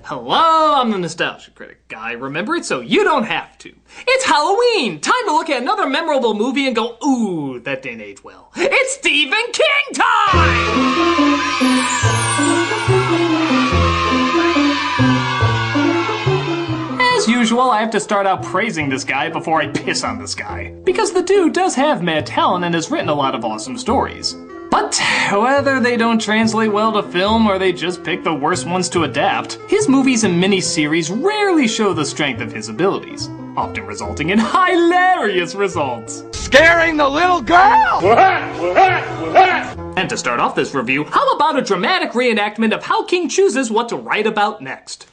Hello, I'm the Nostalgia Critic guy. Remember it so you don't have to. It's Halloween! Time to look at another memorable movie and go, ooh, that didn't age well. It's Stephen King time! As usual, I have to start out praising this guy before I piss on this guy. Because the dude does have mad talent and has written a lot of awesome stories. But whether they don't translate well to film or they just pick the worst ones to adapt, his movies and miniseries rarely show the strength of his abilities, often resulting in hilarious results. Scaring the little girl! And to start off this review, how about a dramatic reenactment of how King chooses what to write about next?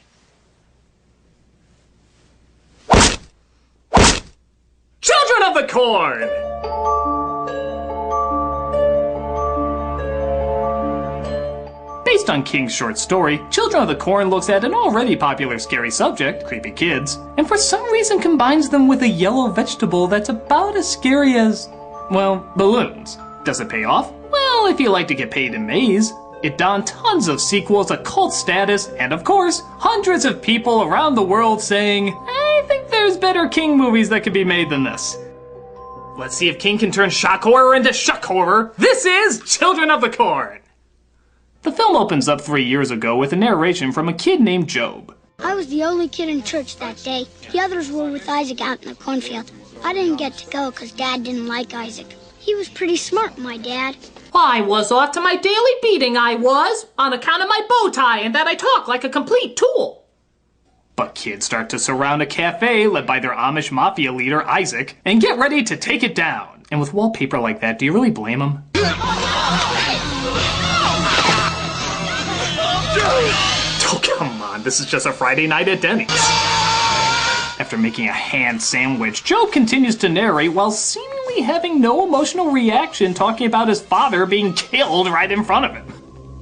Children of the Corn! Based on King's short story, Children of the Corn looks at an already popular scary subject, creepy kids, and for some reason combines them with a yellow vegetable that's about as scary as, well, balloons. Does it pay off? Well, if you like to get paid in maize. It donned tons of sequels, a cult status, and of course, hundreds of people around the world saying, I think there's better King movies that could be made than this. Let's see if King can turn shock horror into shuck horror. This is Children of the Corn! The film opens up 3 years ago with a narration from a kid named Job. I was the only kid in church that day. The others were with Isaac out in the cornfield. I didn't get to go because Dad didn't like Isaac. He was pretty smart, my dad. I was off to my daily beating, I was, on account of my bow tie and that I talk like a complete tool. But kids start to surround a cafe led by their Amish mafia leader, Isaac, and get ready to take it down. And with wallpaper like that, do you really blame them? Oh, come on, this is just a Friday night at Denny's. After making a hand sandwich, Job continues to narrate while seemingly having no emotional reaction, talking about his father being killed right in front of him.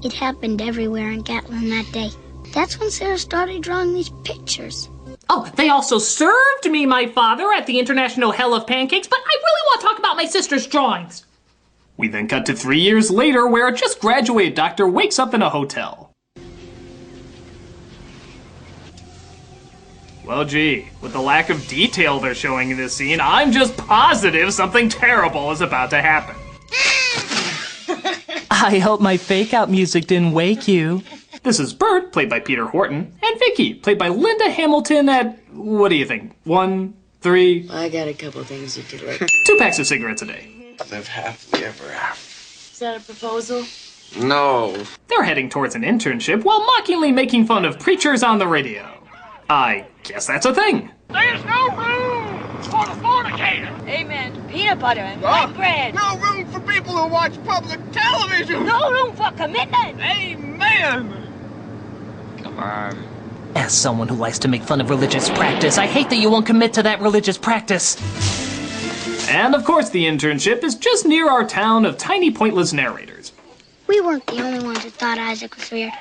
It happened everywhere in Gatlin that day. That's when Sarah started drawing these pictures. Oh, they also served me my father at the International Hell of Pancakes, but I really want to talk about my sister's drawings. We then cut to 3 years later, where a just graduated doctor wakes up in a hotel. Well, gee, with the lack of detail they're showing in this scene, I'm just positive something terrible is about to happen. I hope my fake-out music didn't wake you. This is Bert, played by Peter Horton, and Vicky, played by Linda Hamilton at, what do you think, 1, 3? I got a couple things you could like. 2 packs of cigarettes a day. Live happily ever after. Is that a proposal? No. They're heading towards an internship while mockingly making fun of preachers on the radio. I guess that's a thing. There's no room for the fornicator. Amen. Peanut butter and white bread. No room for people who watch public television. No room for commitment. Amen. Come on. As someone who likes to make fun of religious practice, I hate that you won't commit to that religious practice. And of course the internship is just near our town of tiny pointless narrators. We weren't the only ones who thought Isaac was weird.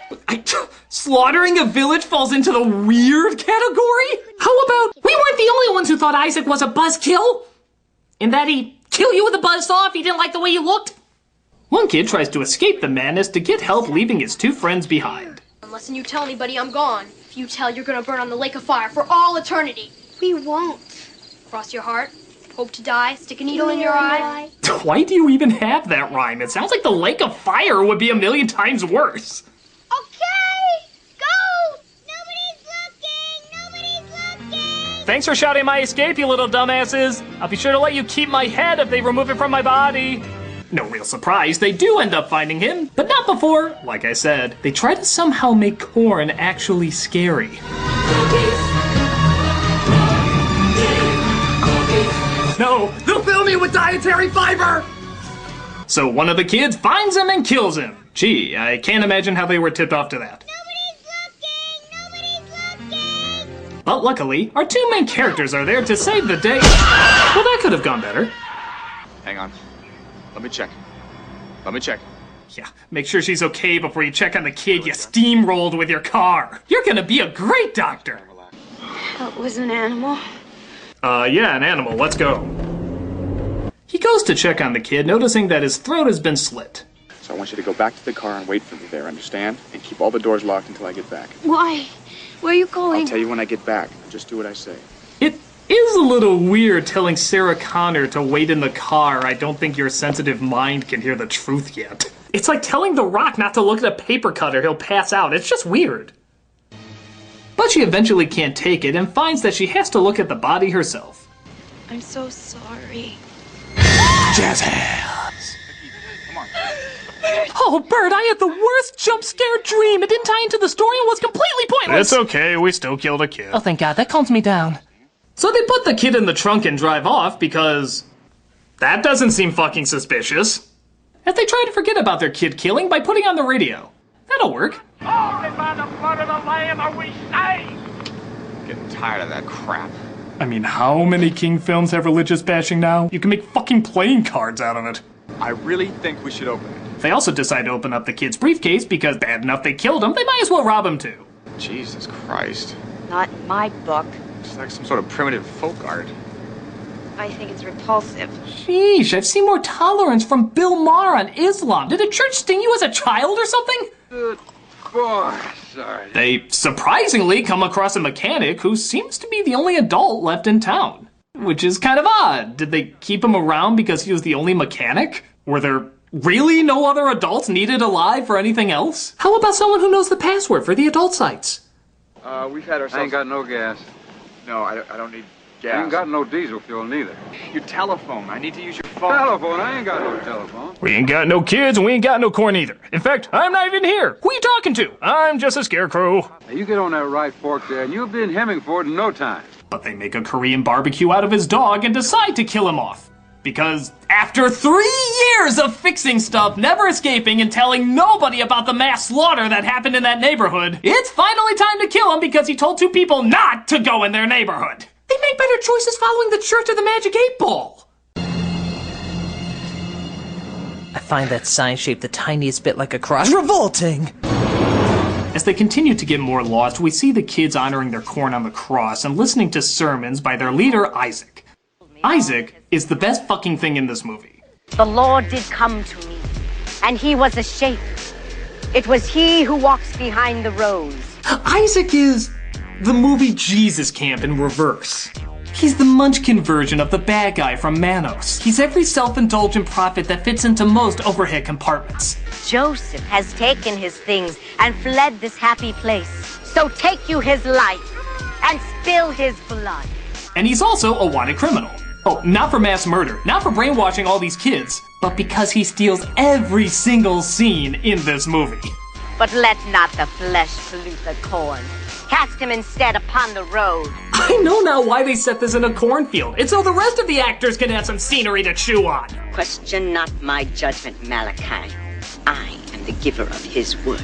Slaughtering a village falls into the weird category? How about we weren't the only ones who thought Isaac was a buzzkill? In that he'd kill you with a buzzsaw if he didn't like the way you looked? One kid tries to escape the madness to get help, leaving his 2 friends behind. Unless you tell anybody I'm gone. If you tell, you're gonna burn on the lake of fire for all eternity. We won't. Cross your heart. Hope to die. Stick a needle in your eye. Why do you even have that rhyme? It sounds like the lake of fire would be a million times worse. Okay, go! Nobody's looking! Thanks for shouting my escape, you little dumbasses. I'll be sure to let you keep my head if they remove it from my body. No real surprise, they do end up finding him, but not before, like I said, they try to somehow make corn actually scary. No, they'll fill me with dietary fiber! So one of the kids finds him and kills him. Gee, I can't imagine how they were tipped off to that. Nobody's looking! But luckily, our 2 main characters are there to save the day. Well, that could have gone better. Hang on. Let me check. Yeah, make sure she's okay before you check on the kid you steamrolled with your car. You're gonna be a great doctor. That was an animal. Yeah, an animal. Let's go. He goes to check on the kid, noticing that his throat has been slit. So I want you to go back to the car and wait for me there, understand? And keep all the doors locked until I get back. Why? Where are you going? I'll tell you when I get back. Just do what I say. It is a little weird telling Sarah Connor to wait in the car. I don't think your sensitive mind can hear the truth yet. It's like telling The Rock not to look at a paper cutter, he'll pass out. It's just weird. But she eventually can't take it and finds that she has to look at the body herself. I'm so sorry. Jazz hands. Come on. Oh, Bert, I had the worst jump scare dream. It didn't tie into the story and was completely pointless. It's okay, we still killed a kid. Oh, thank God, that calms me down. So they put the kid in the trunk and drive off because that doesn't seem fucking suspicious. As they try to forget about their kid killing by putting on the radio. That'll work. Only by the blood of the Lamb are we saved. Getting tired of that crap. I mean, how many King films have religious bashing now? You can make fucking playing cards out of it. I really think we should open it. They also decide to open up the kid's briefcase because bad enough they killed him, they might as well rob him too. Jesus Christ. Not in my book. It's like some sort of primitive folk art. I think it's repulsive. Sheesh, I've seen more tolerance from Bill Maher on Islam. Did a church sting you as a child or something? Good boy, sorry. They surprisingly come across a mechanic who seems to be the only adult left in town. Which is kind of odd. Did they keep him around because he was the only mechanic? Were there really no other adults needed alive for anything else? How about someone who knows the password for the adult sites? We've had ourselves... I ain't got no gas. No, I don't need gas. I ain't got no diesel fuel neither. Your telephone. I need to use your phone. Telephone? I ain't got no telephone. We ain't got no kids and we ain't got no corn either. In fact, I'm not even here. Who are you talking to? I'm just a scarecrow. Now you get on that right fork there and you'll be in Hemingford in no time. But they make a Korean barbecue out of his dog and decide to kill him off. Because after 3 years of fixing stuff, never escaping, and telling nobody about the mass slaughter that happened in that neighborhood, it's finally time to kill him because he told 2 people not to go in their neighborhood. They make better choices following the Church of the Magic 8 Ball. I find that sign shaped the tiniest bit like a cross revolting. As they continue to get more lost, we see the kids honoring their corn on the cross and listening to sermons by their leader, Isaac. Isaac is the best fucking thing in this movie. The Lord did come to me, and he was a shape. It was he who walks behind the rose. Isaac is the movie Jesus Camp in reverse. He's the Munchkin version of the bad guy from Manos. He's every self-indulgent prophet that fits into most overhead compartments. Joseph has taken his things and fled this happy place. So take you his life and spill his blood. And he's also a wanted criminal. Oh, not for mass murder, not for brainwashing all these kids, but because he steals every single scene in this movie. But let not the flesh pollute the corn. Cast him instead upon the road. I know now why they set this in a cornfield. It's so the rest of the actors can have some scenery to chew on. Question not my judgment, Malachi. I am the giver of his word.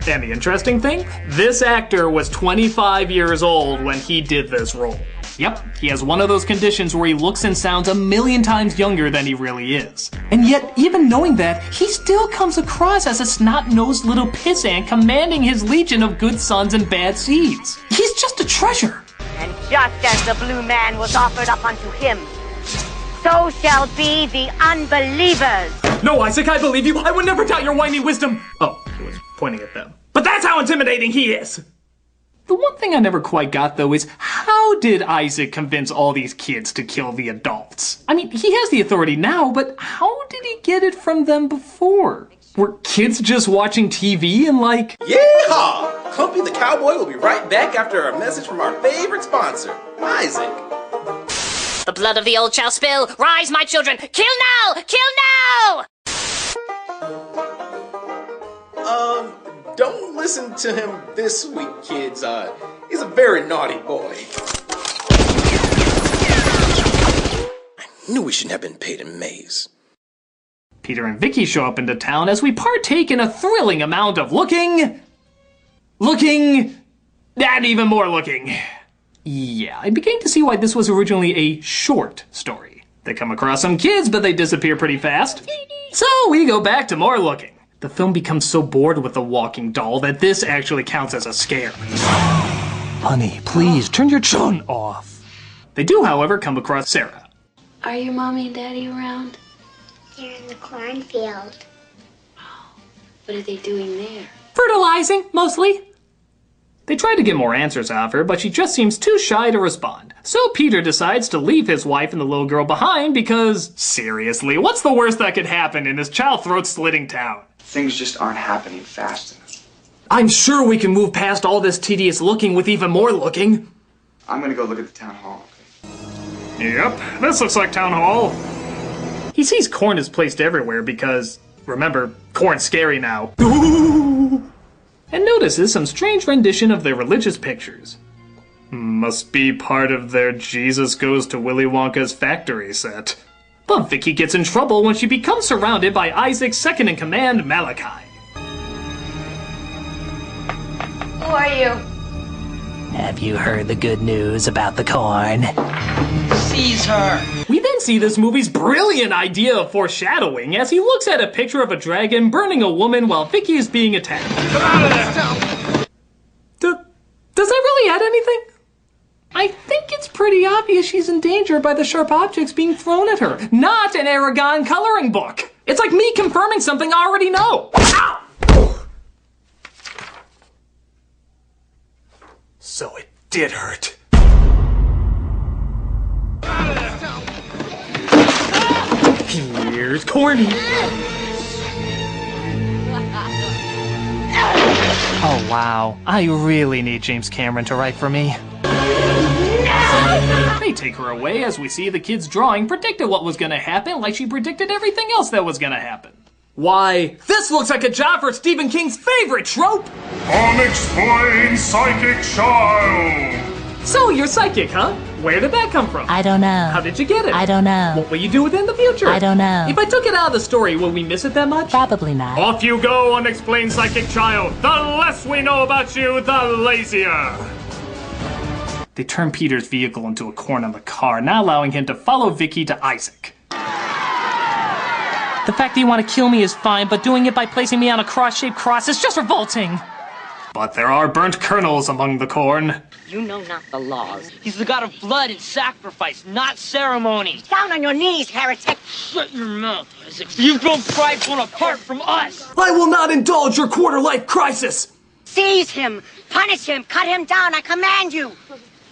And the interesting thing? This actor was 25 years old when he did this role. Yep, he has one of those conditions where he looks and sounds a million times younger than he really is. And yet, even knowing that, he still comes across as a snot-nosed little pissant commanding his legion of good sons and bad seeds. He's just a treasure. And just as the blue man was offered up unto him, so shall be the unbelievers. No, Isaac, I believe you. I would never doubt your whiny wisdom. Oh, he was pointing at them. But that's how intimidating he is. The one thing I never quite got, though, is how did Isaac convince all these kids to kill the adults? I mean, he has the authority now, but how did he get it from them before? Were kids just watching TV and like... Yeehaw! Clumpy the Cowboy will be right back after a message from our favorite sponsor, Isaac. The blood of the old shall spill. Rise, my children. Kill now! Kill now! Don't listen to him this week, kids. He's a very naughty boy. I knew we shouldn't have been paid in maize. Peter and Vicky show up into town as we partake in a thrilling amount of looking, and even more looking. Yeah, I began to see why this was originally a short story. They come across some kids, but they disappear pretty fast. So we go back to more looking. The film becomes so bored with the walking doll that this actually counts as a scare. Honey, please, turn your chun off. They do, however, come across Sarah. Are your mommy and daddy around? They're in the cornfield. What are they doing there? Fertilizing, mostly. They try to get more answers out of her, but she just seems too shy to respond. So Peter decides to leave his wife and the little girl behind because, seriously, what's the worst that could happen in this child throat-slitting town? Things just aren't happening fast enough. I'm sure we can move past all this tedious looking with even more looking. I'm gonna go look at the town hall, okay? Yep, this looks like town hall. He sees corn is placed everywhere because, remember, corn's scary now. And notices some strange rendition of their religious pictures. Must be part of their Jesus Goes to Willy Wonka's factory set. But Vicky gets in trouble when she becomes surrounded by Isaac's second-in-command, Malachi. Who are you? Have you heard the good news about the corn? Seize her! We then see this movie's brilliant idea of foreshadowing as he looks at a picture of a dragon burning a woman while Vicky is being attacked. Come out of there! Does that really add anything? I think it's pretty obvious she's in danger by the sharp objects being thrown at her, not an Aragon coloring book. It's like me confirming something I already know. Ow! So it did hurt. Here's Corny. Oh wow, I really need James Cameron to write for me. They take her away as we see the kid's drawing predicted what was gonna happen like she predicted everything else that was gonna happen. Why, this looks like a job for Stephen King's favorite trope! Unexplained psychic child! So, you're psychic, huh? Where did that come from? I don't know. How did you get it? I don't know. What will you do with it in the future? I don't know. If I took it out of the story, will we miss it that much? Probably not. Off you go, unexplained psychic child! The less we know about you, the lazier! They turn Peter's vehicle into a corn on the car, not allowing him to follow Vicky to Isaac. The fact that you want to kill me is fine, but doing it by placing me on a cross-shaped cross is just revolting! But there are burnt kernels among the corn. You know not the laws. He's the god of blood and sacrifice, not ceremony. Down on your knees, heretic. Shut your mouth, Isaac. You've grown prideful apart from us. I will not indulge your quarter-life crisis! Seize him, punish him, cut him down, I command you.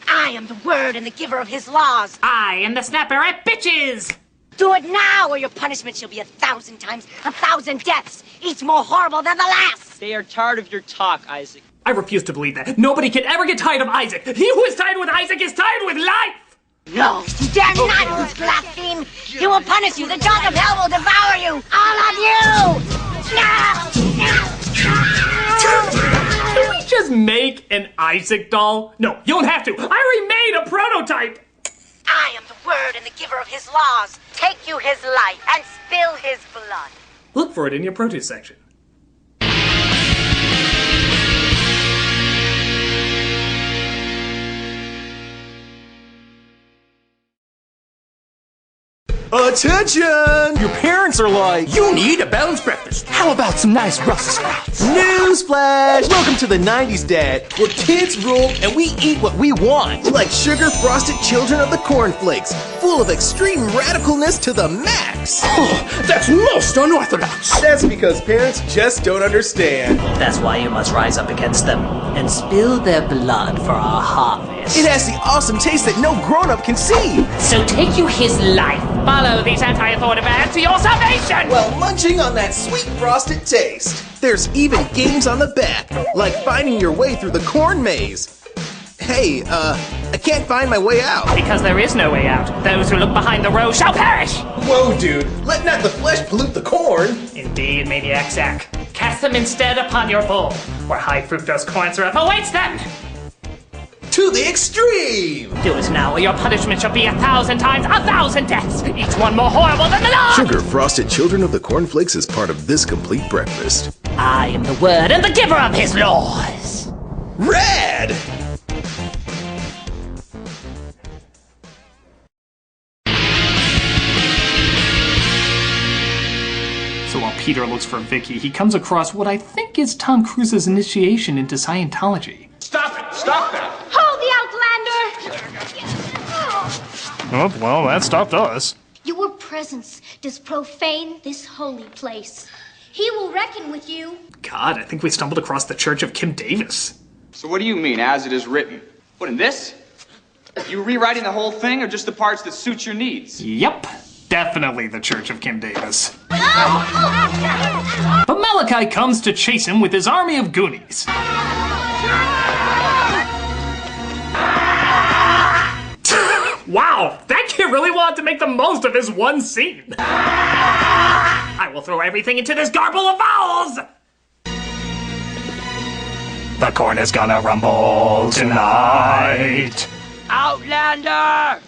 I am the word and the giver of his laws. I am the snapper at bitches! Do it now, or your punishment shall be 1,000 times, 1,000 deaths, each more horrible than the last. They are tired of your talk, Isaac. I refuse to believe that. Nobody can ever get tired of Isaac. He who is tired with Isaac is tired with life! No, you dare not blaspheme. He will punish you. The dog of hell will devour you. All of you! Can we just make an Isaac doll? No, you don't have to. I already made a prototype. I am the word and the giver of his laws. Take you his life and spill his blood. Look for it in your produce section. Attention! Your parents are like, you need a balanced breakfast. How about some nice Brussels sprouts? Newsflash! Welcome to the 90s, Dad, where kids rule and we eat what we want. Like sugar-frosted children of the cornflakes, full of extreme radicalness to the max. Oh, that's most unorthodox. That's because parents just don't understand. That's why you must rise up against them and spill their blood for our harvest. It has the awesome taste that no grown-up can see. So take you his life. Follow these anti-authoritative ads to your salvation! While munching on that sweet frosted taste. There's even games on the back, like finding your way through the corn maze. Hey, I can't find my way out. Because there is no way out. Those who look behind the row shall perish! Whoa, dude. Let not the flesh pollute the corn. Indeed, maniac sack. Cast them instead upon your bowl, where high fructose corn syrup awaits them! To the extreme! Do it now, or your punishment shall be 1,000 times 1,000 deaths, each one more horrible than the last! Sugar-frosted children of the cornflakes is part of this complete breakfast. I am the word and the giver of his laws! Rad! So while Peter looks for Vicky, he comes across what I think is Tom Cruise's initiation into Scientology. Stop it! Stop that! Hold the Outlander! Oh, well, that stopped us. You were presents does profane this holy place. He will reckon with you. God, I think we stumbled across the Church of Kim Davis. So what do you mean, as it is written? What, in this? You rewriting the whole thing, or just the parts that suit your needs? Yep, definitely the Church of Kim Davis. But Malachi comes to chase him with his army of Goonies. Wow, that kid really wanted to make the most of his one scene. I will throw everything into this garble of vowels! The corn is gonna rumble tonight. Outlander!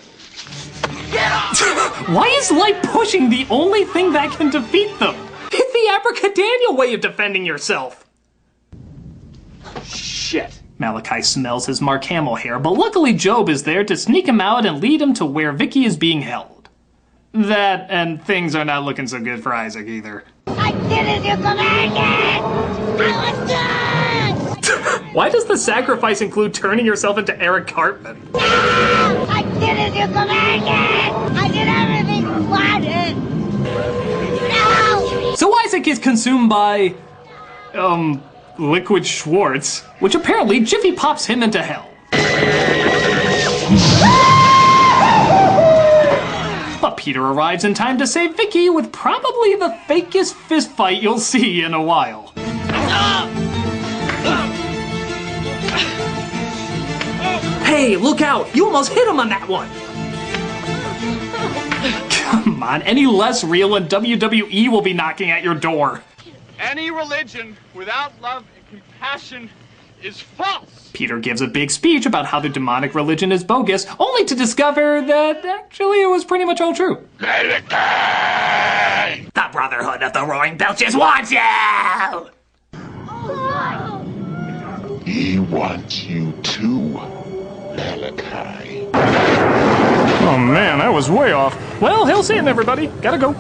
Get off! Why is light pushing the only thing that can defeat them? It's the abracadabra way of defending yourself. Shit. Malachi smells his Mark Hamill hair, but luckily Job is there to sneak him out and lead him to where Vicky is being held. That, and things are not looking so good for Isaac either. I did as you commanded! I was good! Why does the sacrifice include turning yourself into Eric Cartman? No! I did as you commanded! I did everything you wanted! No! So Isaac is consumed by, Liquid Schwartz, which apparently Jiffy pops him into hell. But Peter arrives in time to save Vicky with probably the fakest fistfight you'll see in a while. Hey, look out! You almost hit him on that one! Come on, any less real and WWE will be knocking at your door. Any religion without love and compassion is false. Peter gives a big speech about how the demonic religion is bogus, only to discover that actually it was pretty much all true. Malachi! The Brotherhood of the Roaring Belches wants you! He wants you too, Malachi. Oh man, that was way off. Well, hell seeing everybody. Gotta go.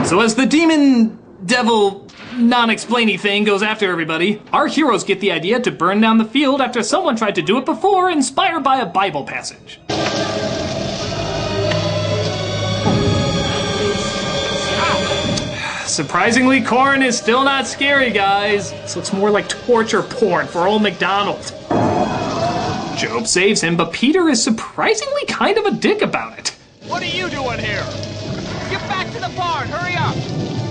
So as the demon, devil, non-explainy thing goes after everybody, our heroes get the idea to burn down the field after someone tried to do it before, inspired by a Bible passage. Surprisingly, corn is still not scary, guys. This looks more like torture porn for old McDonald. Job saves him, but Peter is surprisingly kind of a dick about it. What are you doing here? Get back to the barn, hurry up!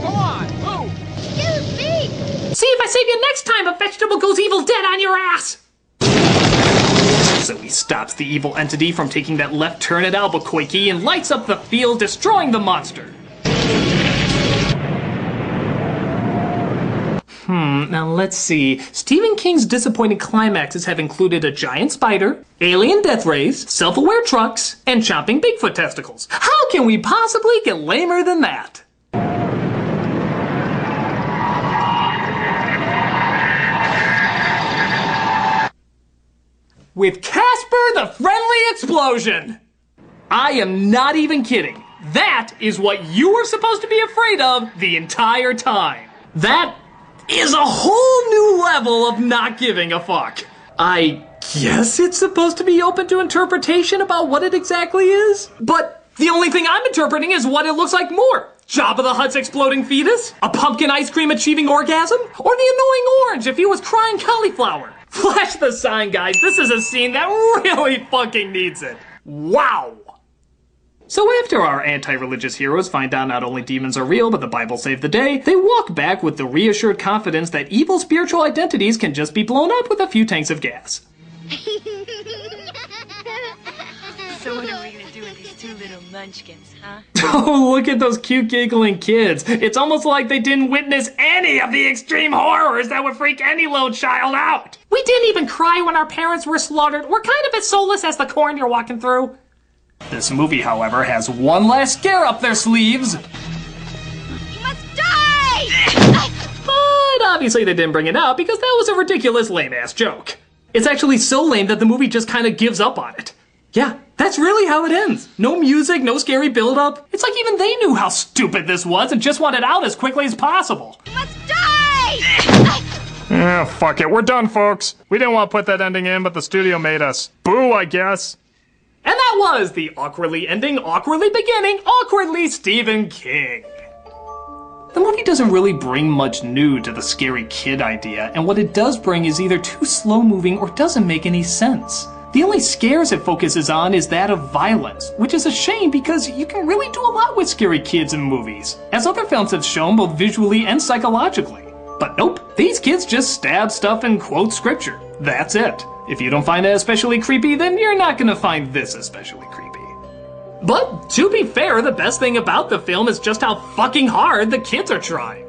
Go on, move! Excuse me! See if I save you next time a vegetable goes evil dead on your ass! So he stops the evil entity from taking that left turn at Albuquerque and lights up the field, destroying the monster. Now let's see. Stephen King's disappointing climaxes have included a giant spider, alien death rays, self-aware trucks, and chomping Bigfoot testicles. How can we possibly get lamer than that? With Casper the Friendly Explosion! I am not even kidding. That is what you were supposed to be afraid of the entire time. That is a whole new level of not giving a fuck. I guess it's supposed to be open to interpretation about what it exactly is, but the only thing I'm interpreting is what it looks like more. Jabba the Hutt's exploding fetus? A pumpkin ice cream achieving orgasm? Or the annoying orange if he was crying cauliflower? Flash the sign, guys. This is a scene that really fucking needs it. Wow. So after our anti-religious heroes find out not only demons are real, but the Bible saved the day, they walk back with the reassured confidence that evil spiritual identities can just be blown up with a few tanks of gas. So what are we gonna do with these two little munchkins, huh? Oh, look at those cute giggling kids. It's almost like they didn't witness any of the extreme horrors that would freak any little child out. We didn't even cry when our parents were slaughtered. We're kind of as soulless as the corn you're walking through. This movie, however, has one last scare up their sleeves. You must die! But obviously they didn't bring it out because that was a ridiculous lame-ass joke. It's actually so lame that the movie just kind of gives up on it. Yeah, that's really how it ends. No music, no scary build-up. It's like even they knew how stupid this was and just wanted out as quickly as possible. You must die! Fuck it, we're done, folks. We didn't want to put that ending in, but the studio made us. Boo, I guess. And that was the awkwardly ending, awkwardly beginning, awkwardly Stephen King. The movie doesn't really bring much new to the scary kid idea, and what it does bring is either too slow-moving or doesn't make any sense. The only scares it focuses on is that of violence, which is a shame because you can really do a lot with scary kids in movies, as other films have shown both visually and psychologically. But nope, these kids just stab stuff and quote scripture. That's it. If you don't find that especially creepy, then you're not gonna find this especially creepy. But, to be fair, the best thing about the film is just how fucking hard the kids are trying.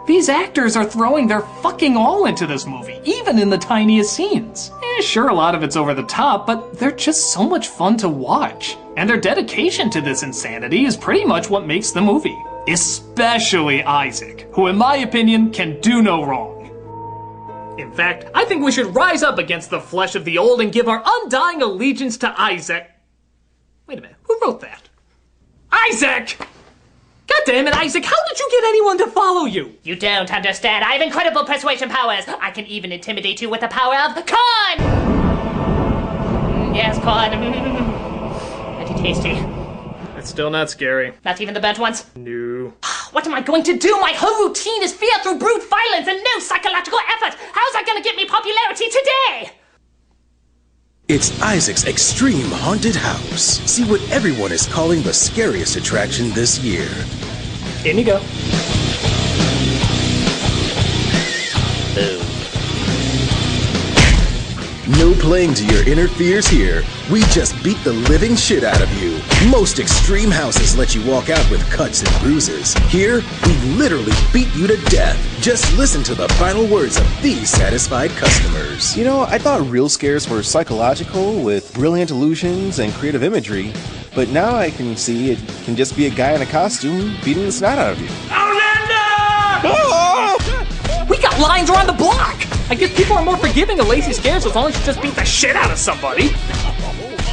These actors are throwing their fucking all into this movie, even in the tiniest scenes. Sure, a lot of it's over the top, but they're just so much fun to watch. And their dedication to this insanity is pretty much what makes the movie. Especially Isaac, who in my opinion can do no wrong. In fact, I think we should rise up against the flesh of the old and give our undying allegiance to Isaac. Wait a minute, who wrote that? Isaac! God damn it, Isaac, how did you get anyone to follow you? You don't understand. I have incredible persuasion powers. I can even intimidate you with the power of corn! Yes, corn. Pretty tasty. It's still not scary. Not even the burnt ones? No. What am I going to do? My whole routine is fear through brute violence and no psychological effort. How's that going to get me popularity today? It's Isaac's Extreme Haunted House. See what everyone is calling the scariest attraction this year. In you go. Boom. No playing to your inner fears here. We just beat the living shit out of you. Most extreme houses let you walk out with cuts and bruises. Here, we literally beat you to death. Just listen to the final words of these satisfied customers. You know, I thought real scares were psychological with brilliant illusions and creative imagery, but now I can see it can just be a guy in a costume beating the snot out of you. We got lines around the block! I guess people are more forgiving of lazy scares as long as you just beat the shit out of somebody.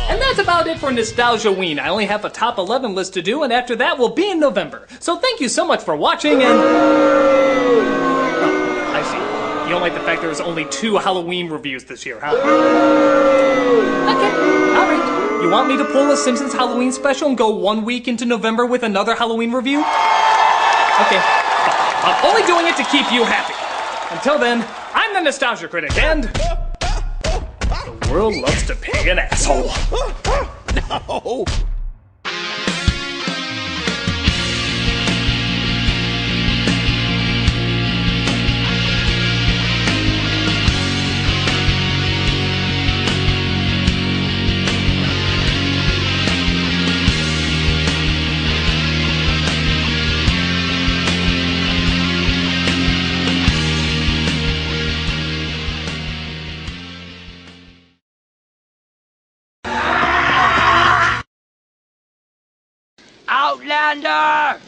And that's about it for Nostalgia-ween. I only have a top 11 list to do, and after that we'll be in November. So thank you so much for watching, and... Oh, I see. You don't like the fact there was only 2 Halloween reviews this year, huh? Okay, alright. You want me to pull a Simpsons Halloween special and go 1 week into November with another Halloween review? Okay. I'm only doing it to keep you happy. Until then, I'm the Nostalgia Critic, and the world loves to pay an asshole. No! Outlander!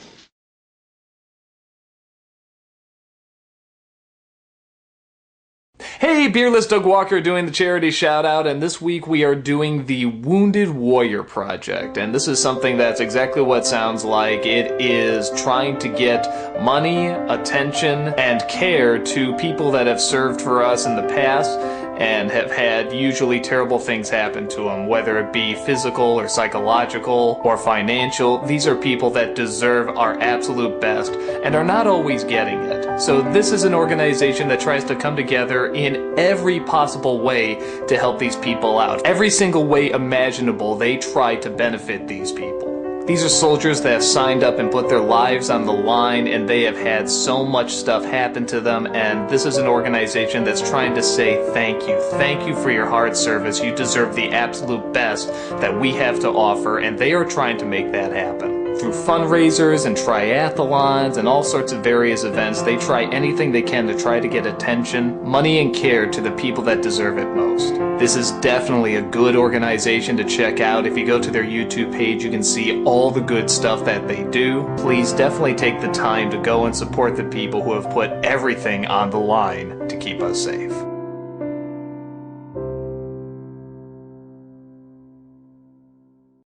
Hey, Beerless Doug Walker doing the charity shout out, and this week we are doing the Wounded Warrior Project, and this is something that's exactly what it sounds like. It is trying to get money, attention, and care to people that have served for us in the past and have had usually terrible things happen to them, whether it be physical or psychological or financial. These are people that deserve our absolute best and are not always getting it. So this is an organization that tries to come together in every possible way to help these people out. Every single way imaginable, they try to benefit these people. These are soldiers that have signed up and put their lives on the line, and they have had so much stuff happen to them, and this is an organization that's trying to say thank you. Thank you for your hard service. You deserve the absolute best that we have to offer, and they are trying to make that happen. Through fundraisers and triathlons and all sorts of various events, they try anything they can to try to get attention, money, and care to the people that deserve it most. This is definitely a good organization to check out. If you go to their YouTube page, you can see all the good stuff that they do. Please definitely take the time to go and support the people who have put everything on the line to keep us safe.